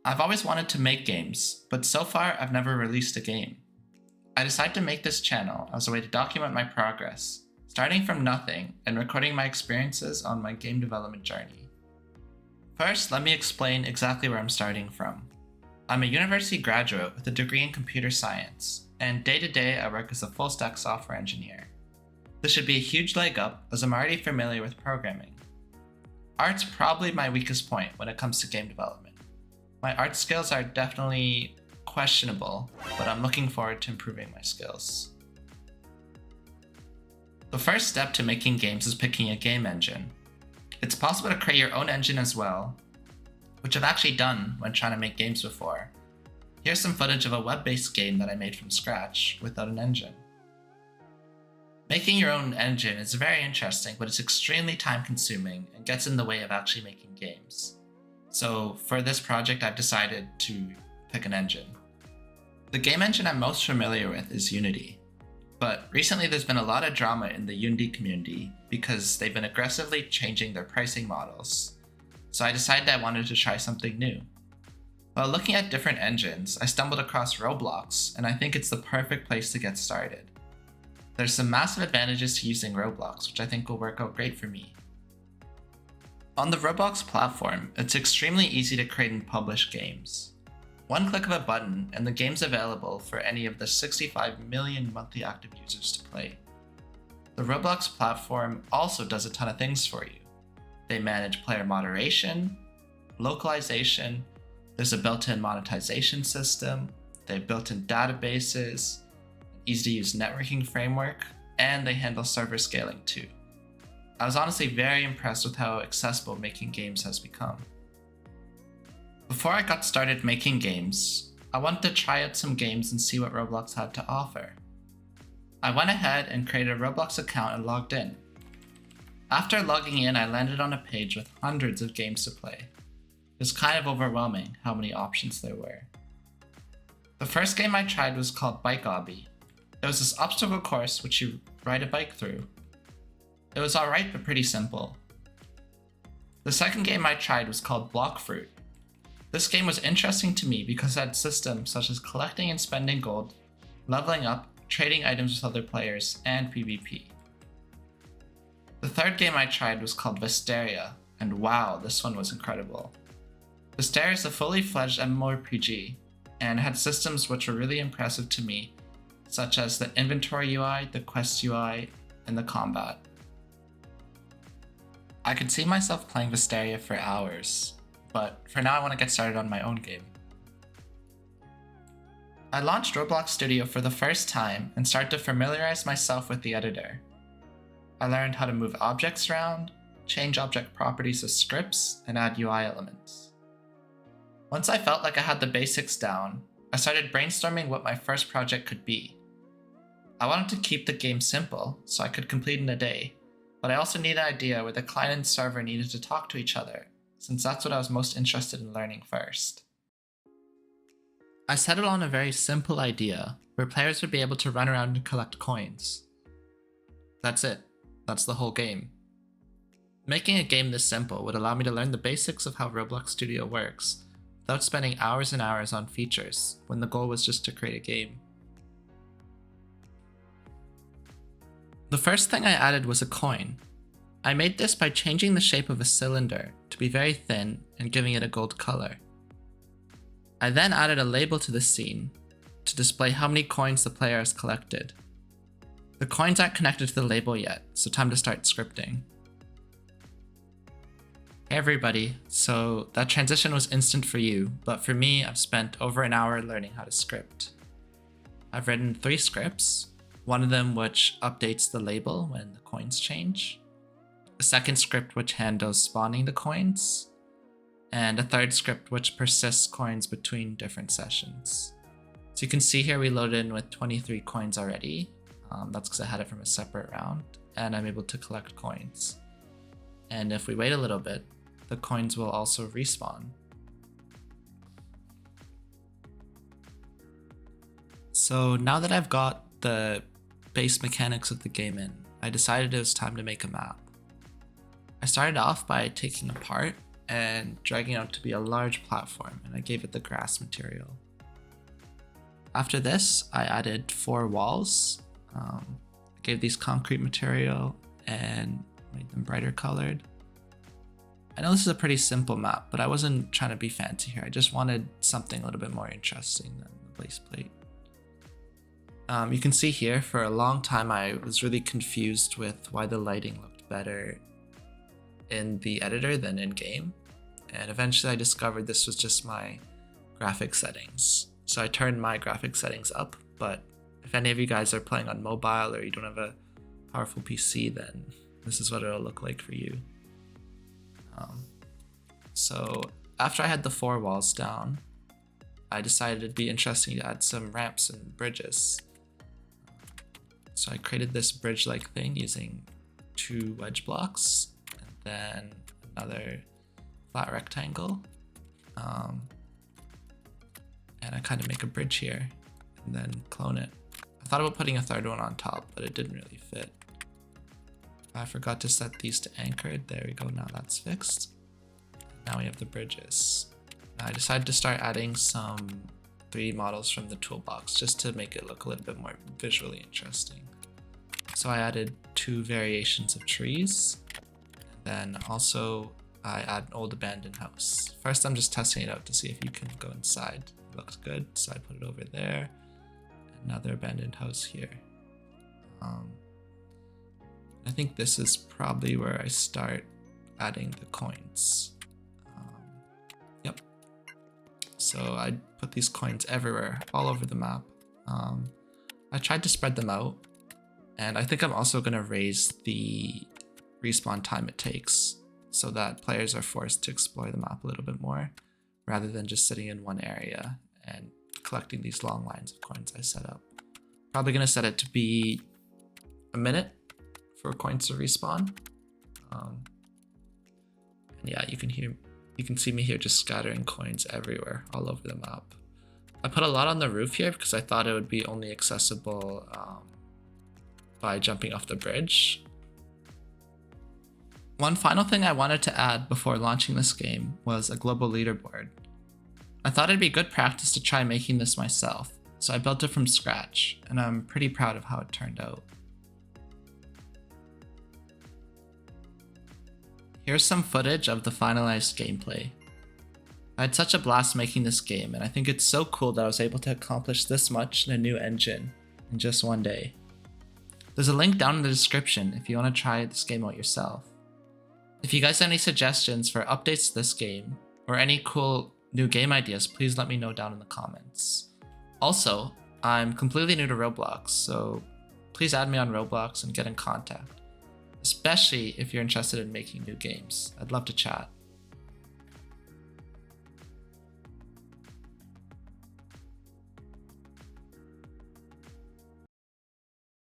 I've always wanted to make games, but so far I've never released a game. I decided to make this channel as a way to document my progress, starting from nothing and recording my experiences on my game development journey. First, let me explain exactly where I'm starting from. I'm a university graduate with a degree in computer science, and day to day I work as a full stack software engineer. This should be a huge leg up as I'm already familiar with programming. Art's probably my weakest point when it comes to game development. My art skills are definitely questionable, but I'm looking forward to improving my skills. The first step to making games is picking a game engine. It's possible to create your own engine as well, which I've actually done when trying to make games before. Here's some footage of a web-based game that I made from scratch without an engine. Making your own engine is very interesting, but it's extremely time-consuming and gets in the way of actually making games. So for this project, I've decided to pick an engine. The game engine I'm most familiar with is Unity. But recently there's been a lot of drama in the Unity community because they've been aggressively changing their pricing models. So I decided I wanted to try something new. While looking at different engines, I stumbled across Roblox, and I think it's the perfect place to get started. There's some massive advantages to using Roblox, which I think will work out great for me. On the Roblox platform, it's extremely easy to create and publish games. One click of a button and the game's available for any of the 65 million monthly active users to play. The Roblox platform also does a ton of things for you. They manage player moderation, localization, there's a built-in monetization system, they have built-in databases, an easy-to-use networking framework, and they handle server scaling too. I was honestly very impressed with how accessible making games has become. Before I got started making games, I wanted to try out some games and see what Roblox had to offer. I went ahead and created a Roblox account and logged in. After logging in, I landed on a page with hundreds of games to play. It was kind of overwhelming how many options there were. The first game I tried was called Bike Obby. It was this obstacle course which you ride a bike through. It was alright but pretty simple. The second game I tried was called Block Fruit. This game was interesting to me because it had systems such as collecting and spending gold, leveling up, trading items with other players, and PvP. The third game I tried was called Visteria, and wow, this one was incredible. Visteria is a fully fledged MMORPG, and had systems which were really impressive to me, such as the inventory UI, the quest UI, and the combat. I could see myself playing Visteria for hours, but for now I want to get started on my own game. I launched Roblox Studio for the first time and started to familiarize myself with the editor. I learned how to move objects around, change object properties as scripts, and add UI elements. Once I felt like I had the basics down, I started brainstorming what my first project could be. I wanted to keep the game simple so I could complete in a day, but I also needed an idea where the client and server needed to talk to each other, since that's what I was most interested in learning first. I settled on a very simple idea where players would be able to run around and collect coins. That's it. That's the whole game. Making a game this simple would allow me to learn the basics of how Roblox Studio works, without spending hours and hours on features, when the goal was just to create a game. The first thing I added was a coin. I made this by changing the shape of a cylinder to be very thin and giving it a gold color. I then added a label to the scene to display how many coins the player has collected. The coins aren't connected to the label yet, so time to start scripting. Hey everybody, so that transition was instant for you, but for me, I've spent over an hour learning how to script. I've written 3 scripts, one of them which updates the label when the coins change, a second script which handles spawning the coins, and a third script which persists coins between different sessions. So you can see here we loaded in with 23 coins already. That's because I had it from a separate round, and I'm able to collect coins. And if we wait a little bit, the coins will also respawn. So now that I've got the base mechanics of the game in, I decided it was time to make a map. I started off by taking apart and dragging it out to be a large platform, and I gave it the grass material. After this, I added 4 walls. I gave these concrete material and made them brighter colored. I know this is a pretty simple map, but I wasn't trying to be fancy here. I just wanted something a little bit more interesting than the base plate. You can see here, for a long time I was really confused with why the lighting looked better in the editor than in game. And eventually I discovered this was just my graphic settings. So I turned my graphic settings up, but if any of you guys are playing on mobile or you don't have a powerful PC, then this is what it'll look like for you. So after I had the 4 walls down, I decided it'd be interesting to add some ramps and bridges. So I created this bridge-like thing using 2 wedge blocks and then another flat rectangle. And I kind of make a bridge here and then clone it. I thought about putting a third one on top, but it didn't really fit. I forgot to set these to anchored. There we go, now that's fixed. Now we have the bridges. Now I decided to start adding some 3D models from the toolbox just to make it look a little bit more visually interesting. So I added 2 variations of trees. And then also I add an old abandoned house. First I'm just testing it out to see if you can go inside. It looks good, so I put it over there. Another abandoned house here. I think this is probably where I start adding the coins. Yep. So I put these coins everywhere, all over the map. I tried to spread them out, and I think I'm also going to raise the respawn time it takes so that players are forced to explore the map a little bit more rather than just sitting in one area and collecting these long lines of coins I set up. Probably going to set it to be a minute for coins to respawn. And yeah, you can see me here just scattering coins everywhere, all over the map. I put a lot on the roof here because I thought it would be only accessible by jumping off the bridge. One final thing I wanted to add before launching this game was a global leaderboard. I thought it'd be good practice to try making this myself, so I built it from scratch, and I'm pretty proud of how it turned out. Here's some footage of the finalized gameplay. I had such a blast making this game, and I think it's so cool that I was able to accomplish this much in a new engine in just one day. There's a link down in the description if you want to try this game out yourself. If you guys have any suggestions for updates to this game, or any cool new game ideas, please let me know down in the comments. Also, I'm completely new to Roblox, so please add me on Roblox and get in contact. Especially if you're interested in making new games. I'd love to chat.